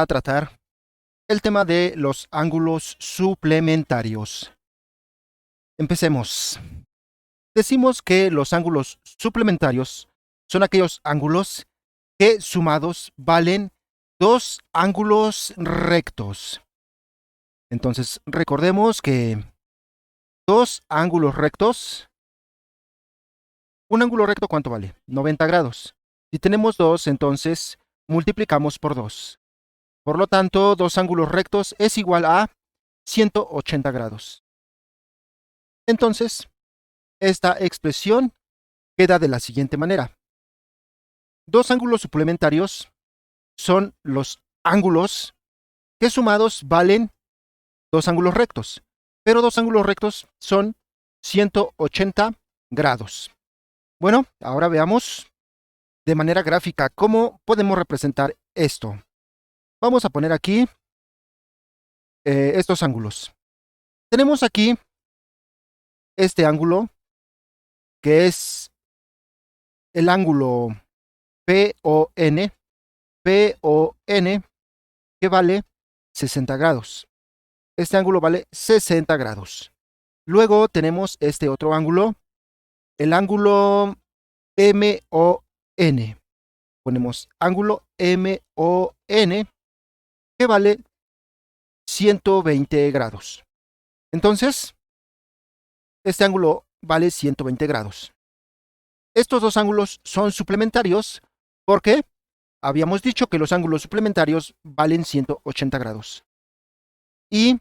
a tratar el tema de los ángulos suplementarios. Empecemos. Decimos que los ángulos suplementarios son aquellos ángulos que sumados valen dos ángulos rectos. Entonces, recordemos que dos ángulos rectos, un ángulo recto, ¿cuánto vale? 90 grados. Si tenemos dos, entonces multiplicamos por 2. Por lo tanto, dos ángulos rectos es igual a 180 grados. Entonces, esta expresión queda de la siguiente manera. Dos ángulos suplementarios son los ángulos que sumados valen dos ángulos rectos, pero dos ángulos rectos son 180 grados. Bueno, ahora veamos de manera gráfica cómo podemos representar esto. Vamos a poner aquí estos ángulos. Tenemos aquí este ángulo, que es el ángulo PON, que vale 60 grados. Este ángulo vale 60 grados. Luego tenemos este otro ángulo, el ángulo MON. Ponemos ángulo MON, que vale 120 grados. Entonces, este ángulo vale 120 grados. Estos dos ángulos son suplementarios porque habíamos dicho que los ángulos suplementarios valen 180 grados. Y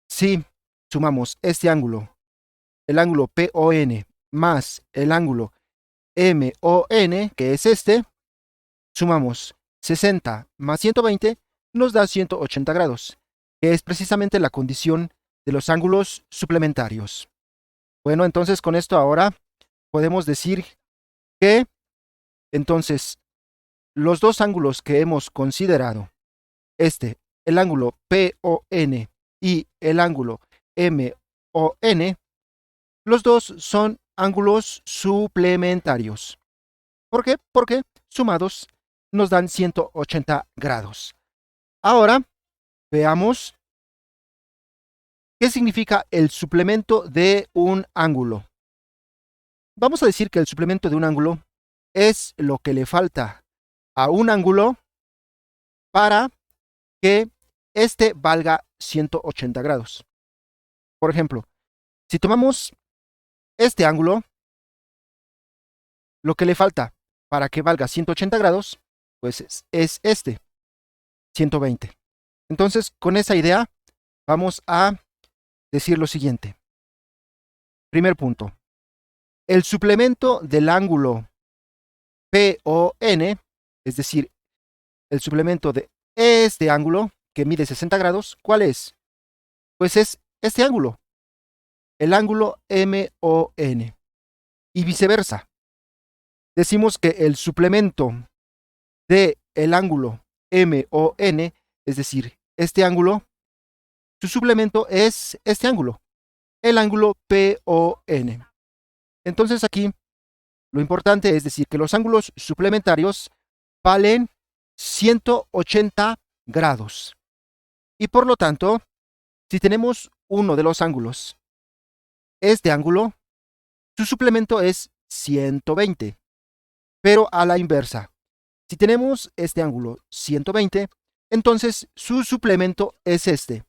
si sumamos este ángulo, el ángulo PON, más el ángulo MON, que es este, sumamos 60 más 120, nos da 180 grados, que es precisamente la condición de los ángulos suplementarios. Bueno, entonces con esto ahora podemos decir que entonces los dos ángulos que hemos considerado, el ángulo PON y el ángulo MON, los dos son ángulos suplementarios. ¿Por qué? Porque sumados nos dan 180 grados. Ahora veamos qué significa el suplemento de un ángulo. Vamos a decir que el suplemento de un ángulo es lo que le falta a un ángulo para que éste valga 180 grados. Por ejemplo, si tomamos este ángulo, lo que le falta para que valga 180 grados, pues es este, 120. Entonces, con esa idea, vamos a decir lo siguiente. Primer punto. El suplemento del ángulo PON, es decir, el suplemento de este ángulo que mide 60 grados, ¿cuál es? Pues es este ángulo, el ángulo MON. Y viceversa. Decimos que el suplemento del ángulo MON, es decir, este ángulo, su suplemento es este ángulo, el ángulo PON. Entonces aquí lo importante es decir que los ángulos suplementarios valen 180 grados. Y por lo tanto, si tenemos uno de los ángulos, este ángulo, su suplemento es 120. Pero a la inversa, si tenemos este ángulo 120, entonces su suplemento es este,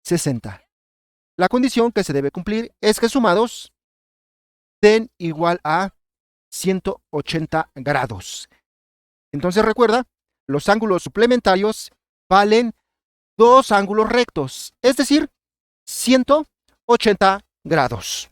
60. La condición que se debe cumplir es que sumados den igual a 180 grados. Entonces recuerda, los ángulos suplementarios valen dos ángulos rectos, es decir, 180 grados.